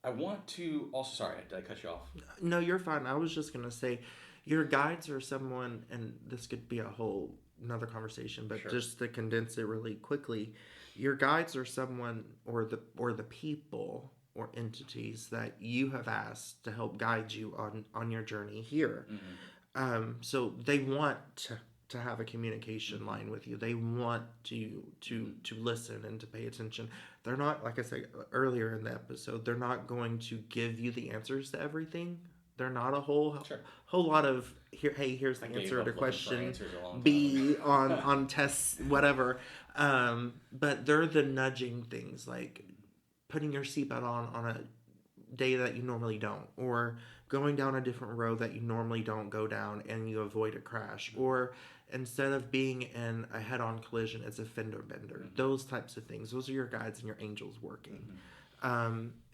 I want to also, sorry, did I cut you off? No, you're fine. I was just gonna say, your guides are someone, and this could be a whole another conversation, but Sure. just to condense it really quickly, your guides are someone or the people or entities that you have asked to help guide you on your journey here. So they want to have a communication line with you. They want to listen and to pay attention. They're not, like I said earlier in the episode, they're not going to give you the answers to everything. They're not a whole lot of here's the answer to question B on tests, whatever. But they're the nudging things, like putting your seatbelt on a day that you normally don't, or going down a different road that you normally don't go down and you avoid a crash, or instead of being in a head-on collision, it's a fender bender. Those types of things. Those are your guides and your angels working.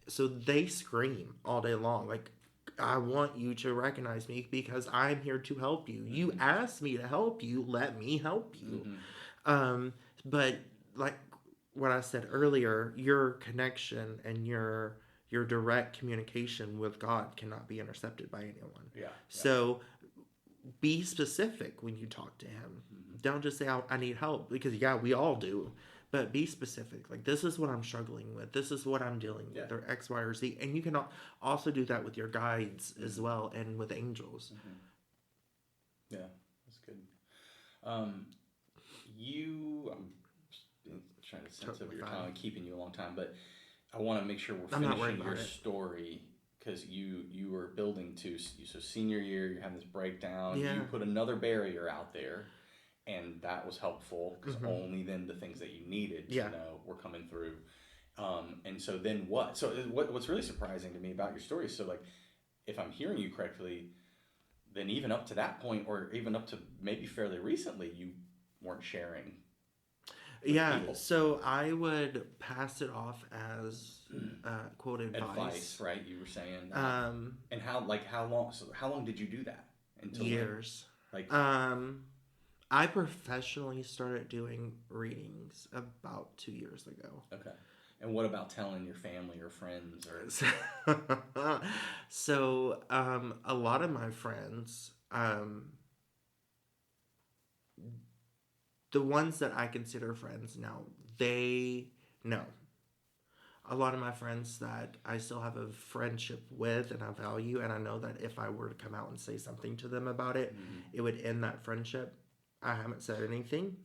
So they scream all day long, like, I want you to recognize me because I'm here to help you. You asked me to help you. Let me help you. But like what I said earlier, your connection and your direct communication with God cannot be intercepted by anyone. Yeah. So be specific when you talk to him. Don't just say, I need help, because we all do. But be specific. Like, this is what I'm struggling with. This is what I'm dealing with, or X, Y, or Z. And you can also do that with your guides as well, and with angels. Yeah, that's good. I'm trying to sense over your time and keeping you a long time, but I want to make sure we're finishing your story, because you were building to, so senior year, you're having this breakdown. You put another barrier out there. And that was helpful, because only then the things that you needed to know were coming through. And so then what? So what's really surprising to me about your story is, so like, if I'm hearing you correctly, then even up to that point, or even up to maybe fairly recently, you weren't sharing. People. So I would pass it off as quote advice, right? You were saying. And how long? So how long did you do that? Until years. Like. I professionally started doing readings about 2 years ago. Okay. And what about telling your family or friends? So a lot of my friends, the ones that I consider friends now, they know. A lot of my friends that I still have a friendship with and I value, and I know that if I were to come out and say something to them about it, it would end that friendship. I haven't said anything.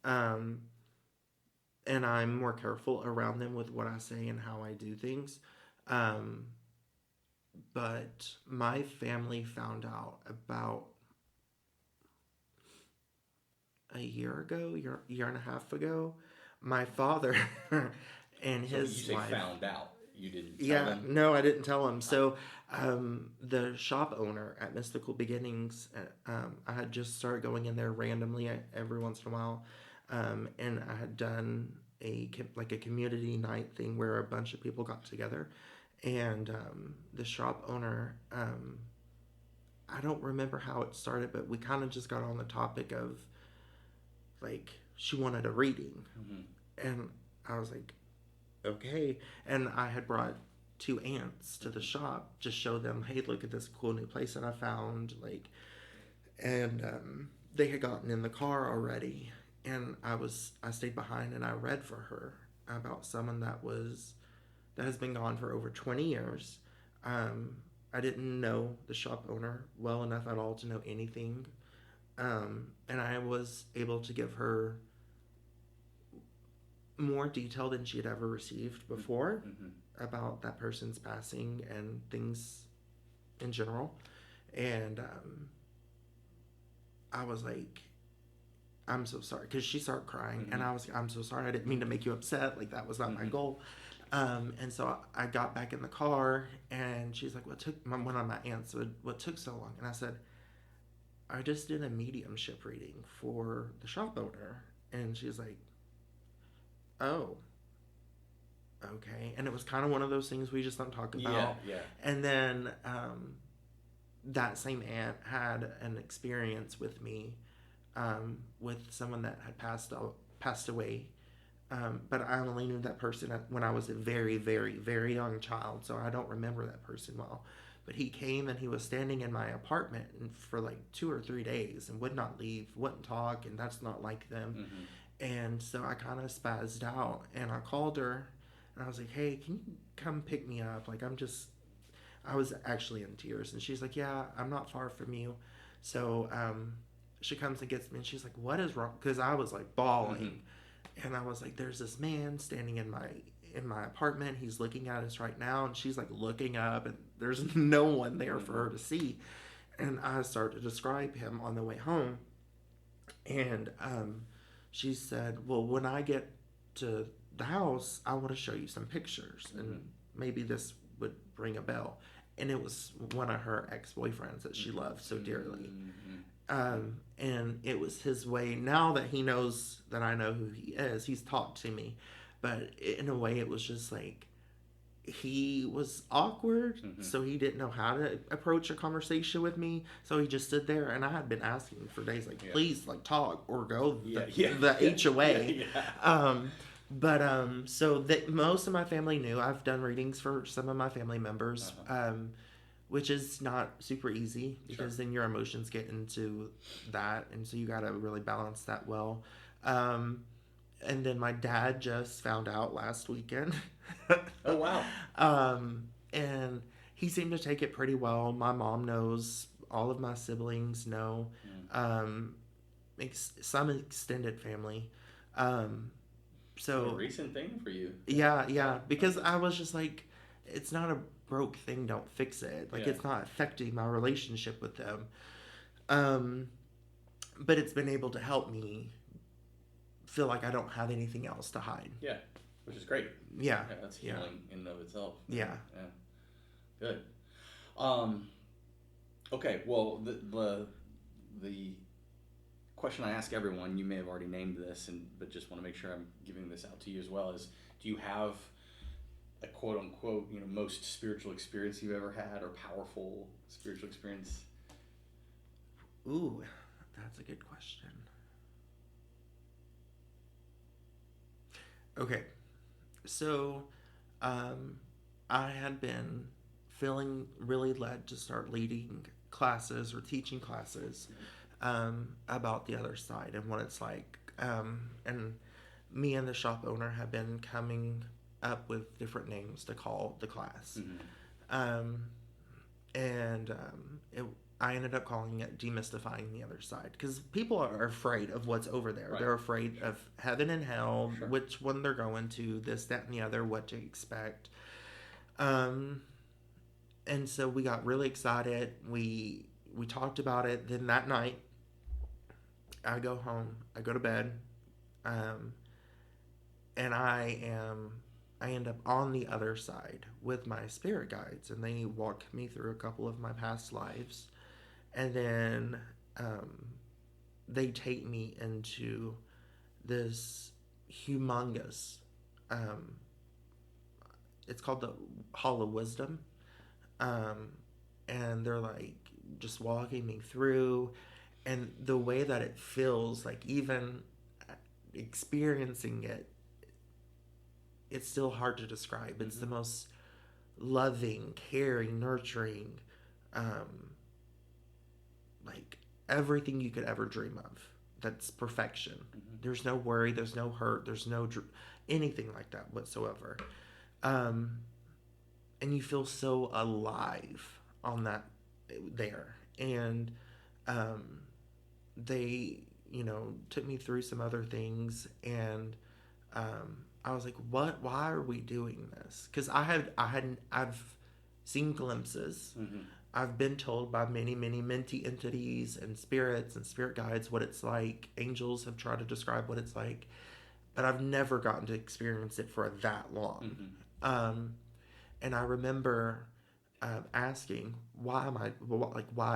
And I'm more careful around them with what I say and how I do things. But my family found out about a year and a half ago. My father and his wife. You found out. You didn't tell them? No, I didn't tell him. So the shop owner at Mystical Beginnings, I had just started going in there randomly every once in a while, and I had done a community night thing where a bunch of people got together, and the shop owner, I don't remember how it started, but we kind of just got on the topic of, like, she wanted a reading, and I was like, okay. And I had brought 2 aunts to the shop to show them, hey, look at this cool new place that I found, like, and they had gotten in the car already, and I stayed behind and I read for her about someone that has been gone for over 20 years. I didn't know the shop owner well enough at all to know anything, and I was able to give her more detail than she had ever received before Mm-hmm. about that person's passing and things in general. And I was like, I'm so sorry, because she started crying, and I was, I'm so sorry, I didn't mean to make you upset, like that was not my goal. And so I got back in the car, and she's like, one of my aunts said, what took so long? And I said, I just did a mediumship reading for the shop owner. And she's like, oh, okay. And it was kind of one of those things we just don't talk about. Yeah. And then that same aunt had an experience with me, with someone that had passed away. But I only knew that person when I was a very, very, very young child, so I don't remember that person well. But he came and he was standing in my apartment for like 2 or 3 days and would not leave, wouldn't talk, and that's not like them. And so I kind of spazzed out, and I called her, and I was like, hey, can you come pick me up? Like, I was actually in tears. And she's like, yeah, I'm not far from you. So she comes and gets me, and she's like, what is wrong? Because I was like bawling. And I was like, there's this man standing in my apartment. He's looking at us right now. And she's like looking up, and there's no one there for her to see. And I started to describe him on the way home. And she said, well, when I get to the house, I want to show you some pictures. And maybe this would ring a bell. And it was one of her ex-boyfriends that she loved so dearly. And it was his way. Now that he knows that I know who he is, he's talked to me. But in a way, it was just like, he was awkward, so he didn't know how to approach a conversation with me. So he just stood there, and I had been asking for days, like, please, like, talk or go the HOA. So that most of my family knew. I've done readings for some of my family members, which is not super easy, because then your emotions get into that, and so you got to really balance that well. And then my dad just found out last weekend. Oh, wow. And he seemed to take it pretty well. My mom knows. All of my siblings know. Some extended family. So a recent thing for you. Yeah. Because I was just like, it's not a broke thing. Don't fix it. Like, it's not affecting my relationship with them. But it's been able to help me feel like I don't have anything else to hide. Yeah, which is great. Yeah, that's healing in and of itself. Yeah. Good. Okay. Well, the question I ask everyone, you may have already named this, but just want to make sure I'm giving this out to you as well, is, do you have a quote unquote, most spiritual experience you've ever had, or powerful spiritual experience? Ooh, that's a good question. Okay, so I had been feeling really led to start leading classes or teaching classes about the other side and what it's like. And me and the shop owner have been coming up with different names to call the class. I ended up calling it Demystifying the Other Side, because people are afraid of what's over there. Right. They're afraid of heaven and hell, which one they're going to, this, that, and the other, what to expect. And so we got really excited. We talked about it. Then that night, I go home. I go to bed. And I end up on the other side with my spirit guides, and they walk me through a couple of my past lives. And then they take me into this humongous, it's called the Hall of Wisdom. And they're like just walking me through, and the way that it feels, like even experiencing it, it's still hard to describe. It's the most loving, caring, nurturing, like everything you could ever dream of. That's perfection. There's no worry, there's no hurt, there's no anything like that whatsoever. And you feel so alive on that there. And they, took me through some other things, and I was like, what? Why are we doing this? Because I've seen glimpses. Mm-hmm. I've been told by many, many mentee entities and spirits and spirit guides what it's like. Angels have tried to describe what it's like, but I've never gotten to experience it for that long. Mm-hmm. And I remember asking, why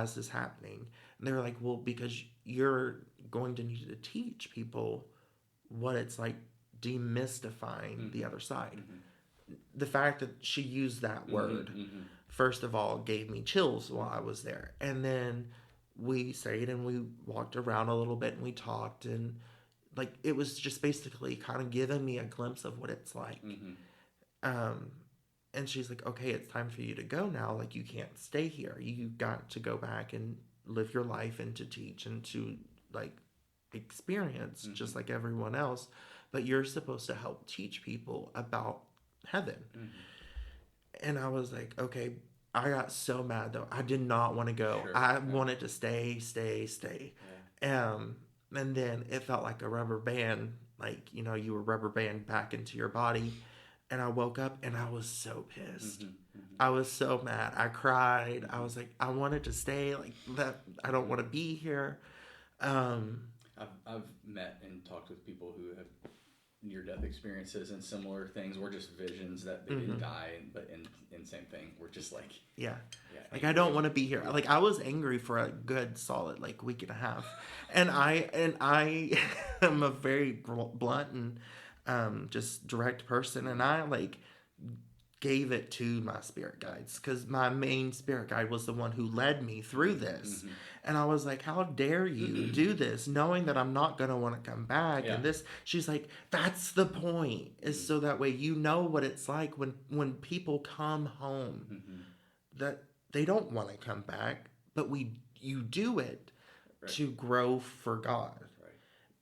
is this happening? And they were like, well, because you're going to need to teach people what it's like demystifying the other side. The fact that she used that word, first of all, gave me chills while I was there. And then we stayed and we walked around a little bit and we talked, and like it was just basically kind of giving me a glimpse of what it's like. And she's like, okay, it's time for you to go now. Like, you can't stay here. You got to go back and live your life and to teach and to like experience just like everyone else. But you're supposed to help teach people about heaven. And I was like, okay. I got so mad though. I did not want to go. Sure. I wanted to stay. Yeah. And then it felt like a rubber band, like, you know, you were rubber band back into your body. And I woke up and I was so pissed. I was so mad. I cried. I was like, I wanted to stay. Like, that. I don't want to be here. I've met and talked with people who have near-death experiences and similar things, or just visions that they didn't die, but in same thing, we're just like, yeah, like I don't want to be here. Like, I was angry for a good solid like week and a half, and I am a very blunt and just direct person, and I like gave it to my spirit guides, because my main spirit guide was the one who led me through this. And I was like, how dare you do this knowing that I'm not going to want to come back? And this, she's like, that's the point, is so that way you know what it's like when people come home, that they don't want to come back, but you do it to grow for God.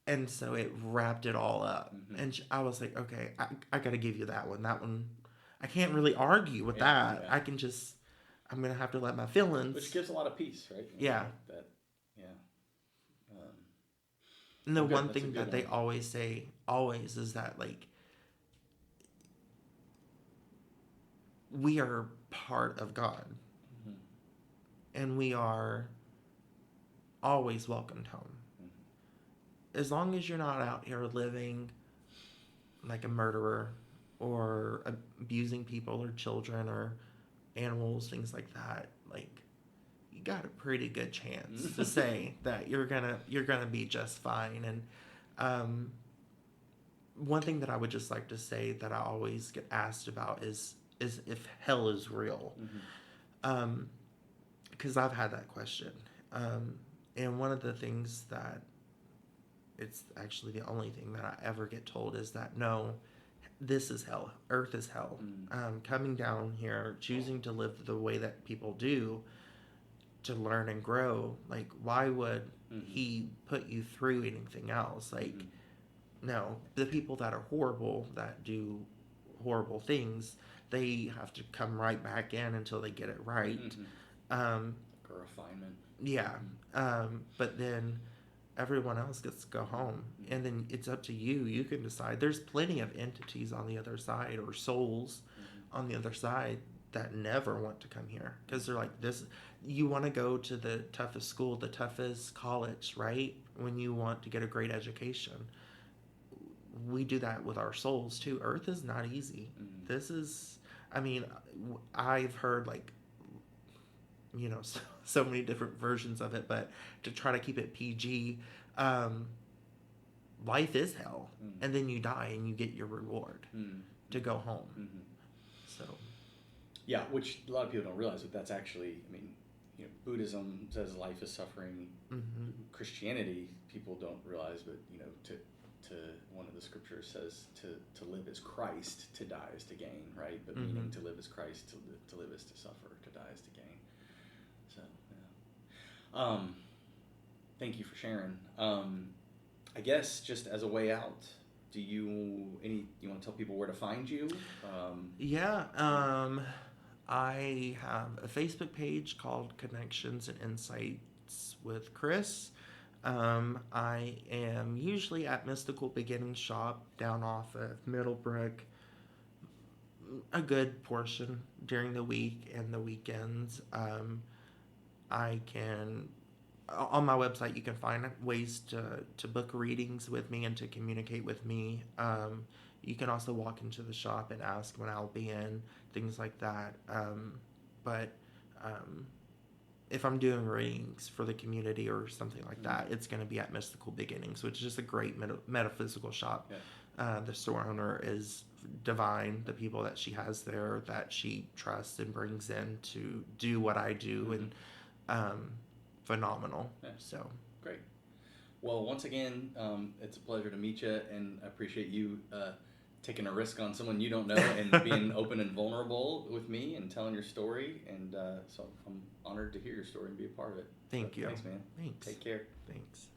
And so it wrapped it all up. And I was like, okay, I got to give you that one. I can't really argue with that. Yeah. I can just, I'm going to have to let my feelings. Which gives a lot of peace, right? Yeah. And the one thing that they always say, is that, like, we are part of God. And we are always welcomed home. As long as you're not out here living like a murderer, or abusing people or children or animals, things like that, like, you got a pretty good chance to say that you're gonna be just fine. And one thing that I would just like to say that I always get asked about is if hell is real, because I've had that question, and one of the things that, it's actually the only thing that I ever get told, is that no, this is hell. Earth is hell. Coming down here, choosing to live the way that people do, to learn and grow. Like, why would he put you through anything else? Like, no. The people that are horrible, that do horrible things, they have to come right back in until they get it right. Or refinement. Yeah. But then everyone else gets to go home, and then it's up to you. You can decide. There's plenty of entities on the other side, or souls on the other side, that never want to come here, because they're like, this, you want to go to the toughest school, the toughest college, right? When you want to get a great education. We do that with our souls too. Earth is not easy. This is, I mean, I've heard, like, you know, so many different versions of it, but to try to keep it PG, life is hell, and then you die and you get your reward to go home. So, yeah, which a lot of people don't realize, but that's actually, I mean, you know, Buddhism says life is suffering. Christianity, people don't realize, but, you know, to one of the scriptures says to live as Christ, to die is to gain, right? But meaning to live as Christ, to live is to suffer, to die is to gain. So, yeah. Thank you for sharing. I guess just as a way out, do you want to tell people where to find you? I have a Facebook page called Connections and Insights with Chris. I am usually at Mystical Beginnings Shop down off of Middlebrook a good portion during the week and the weekends. I can on my website you can find ways to book readings with me and to communicate with me. You can also walk into the shop and ask when I'll be in, things like that. But if I'm doing readings for the community or something like that, it's going to be at Mystical Beginnings, which is just a great metaphysical shop. Yeah. The store owner is divine. The people that she has there that she trusts and brings in to do what I do, and phenomenal. Yeah. So great. Well, once again, it's a pleasure to meet you, and I appreciate you taking a risk on someone you don't know and being open and vulnerable with me and telling your story. And so I'm honored to hear your story and be a part of it. Thank you. Thanks, man. Thanks. Take care. Thanks.